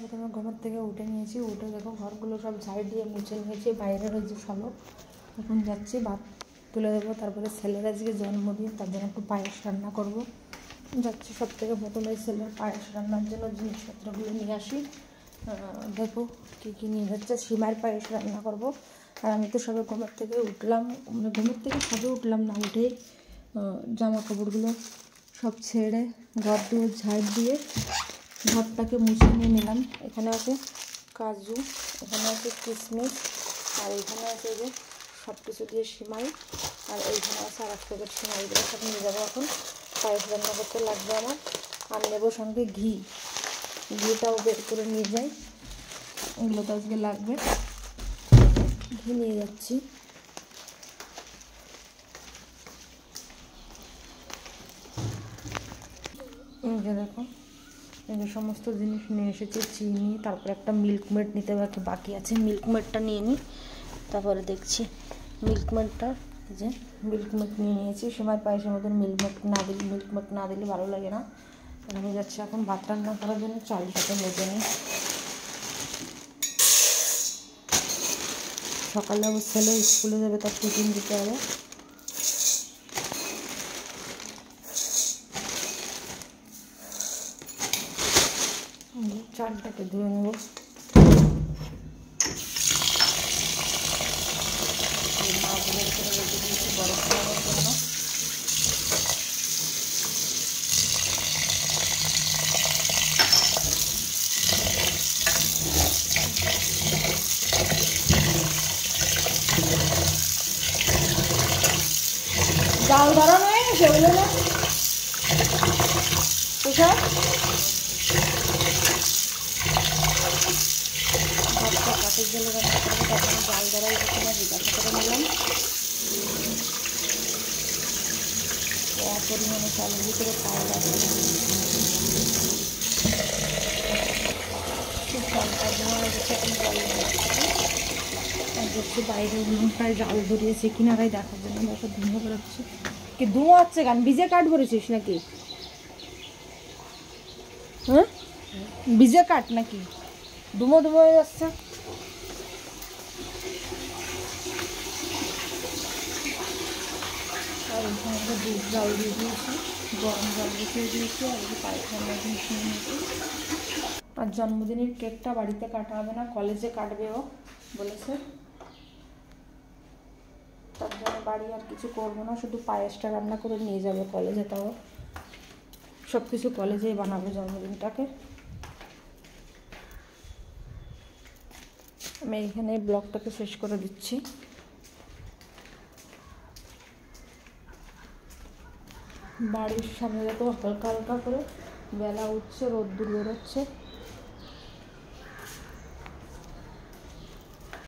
প্রথমে ঘুমের থেকে উঠে নিয়েছি, উঠে দেখো ঘরগুলো সব ঝাড় দিয়ে মুছে নিয়েছি, বাইরের ওই যে সলক। এখন যাচ্ছি ভাত তুলে দেবো, তারপরে ছেলের আজকে জন্মদিন, তার জন্য একটু পায়েস রান্না করব। যাচ্ছি সব থেকে প্রথমে ছেলের পায়েস রান্নার জন্য জিনিসপত্রগুলো নিয়ে আসি। দেখো কী কী নিয়ে যাচ্ছে। সিমার পায়েস রান্না করব। আর আমি তো সবে ঘুমের থেকে উঠলাম, মানে ঘুমের থেকে সবে উঠলাম না, উঠেই জামা কাপড়গুলো সব ছেড়ে ঘর দুয়ার ঝাড় দিয়ে ঘরটাকে মুছে নিয়ে নিলাম। এখানে আছে কাজু, এখানে আছে কিশমিশ, আর এখানে আছে যে সব কিছু দিয়ে সিমাই, আর এইখানে আছে আর এক প্যাকেট সিমাই। এগুলো সব নিয়ে যাবো এখন। পায়েস রান্না করতে লাগবে আমার। আর নেবো সঙ্গে ঘিটাও বের করে নিয়ে যাই, এগুলো তো আজকে লাগবে। ঘি নিয়ে যাচ্ছি। এই যে দেখো, এই যে সমস্ত জিনিস নিয়ে এসেছি। চিনি, তারপরে একটা মিল্কমেড নিতে বাকি আছে, মিল্কমেডটা নিয়ে নিই, তারপরে দেখছি মিল্কমেডটা। যে মিল্কমেড নিয়ে নিয়েছি। সেমাই পায়েসের মতন মিল্কমেড না দিলে ভালো লাগে না। আমি যাচ্ছি এখন ভাত রান্না করার জন্য চালটাকে মেজে নিই। সকালে আমার ছেলে স্কুলে যাবে, তার টিফিন দিতে হবে। চালটাকে ধুয়ে নেব। মাছগুলোর করে রেখে দিয়েছি বরফ খাওয়ার জন্য। জাল ধরা নয় সেগুলো না ওসব ভাতটা কাঠের জলে রান্না করবো, তার জন্য জাল ধরাই হচ্ছে না, জিজ্ঞাসা করে নিলাম। পরিমাণে চালের ভিতরে চাল আছে, চালটা ধোয়া হয়ে গেছে। এখন জল দেখছি বাইরে উনুনটায় জাল ধরিয়েছে কিনারায় দেখার জন্য। দেখো ধুঁয়া বেরোচ্ছে, কি ধোঁয়া হচ্ছে গান ভিজে কাঠ ভরেছিস নাকি? হ্যাঁ, ভিজে কাঠ নাকি? ধুমো হয়ে যাচ্ছে। আর এখানে দুধ জাল দিয়ে দিয়েছি, গরম জল বসিয়ে দিয়েছি, আর এই পায়েস রান্নার জিনিস নিয়ে নিয়েছি। আর জন্মদিনের কেকটা বাড়িতে কাটা হবে না, কলেজে কাটবে ও বলেছে। তার জন্য বাড়ি আর কিছু করবো না, শুধু পায়েসটা রান্না করে নিয়ে যাবে কলেজে। তাও সব কিছু কলেজেই বানাবে জন্মদিনটাকে। আমি এইখানে ব্লগটাকে শেষ করে দিচ্ছি। বাড়ির সামনে তো হালকা হালকা করে বেলা উঠছে, রোদ্দুর বেরোচ্ছে।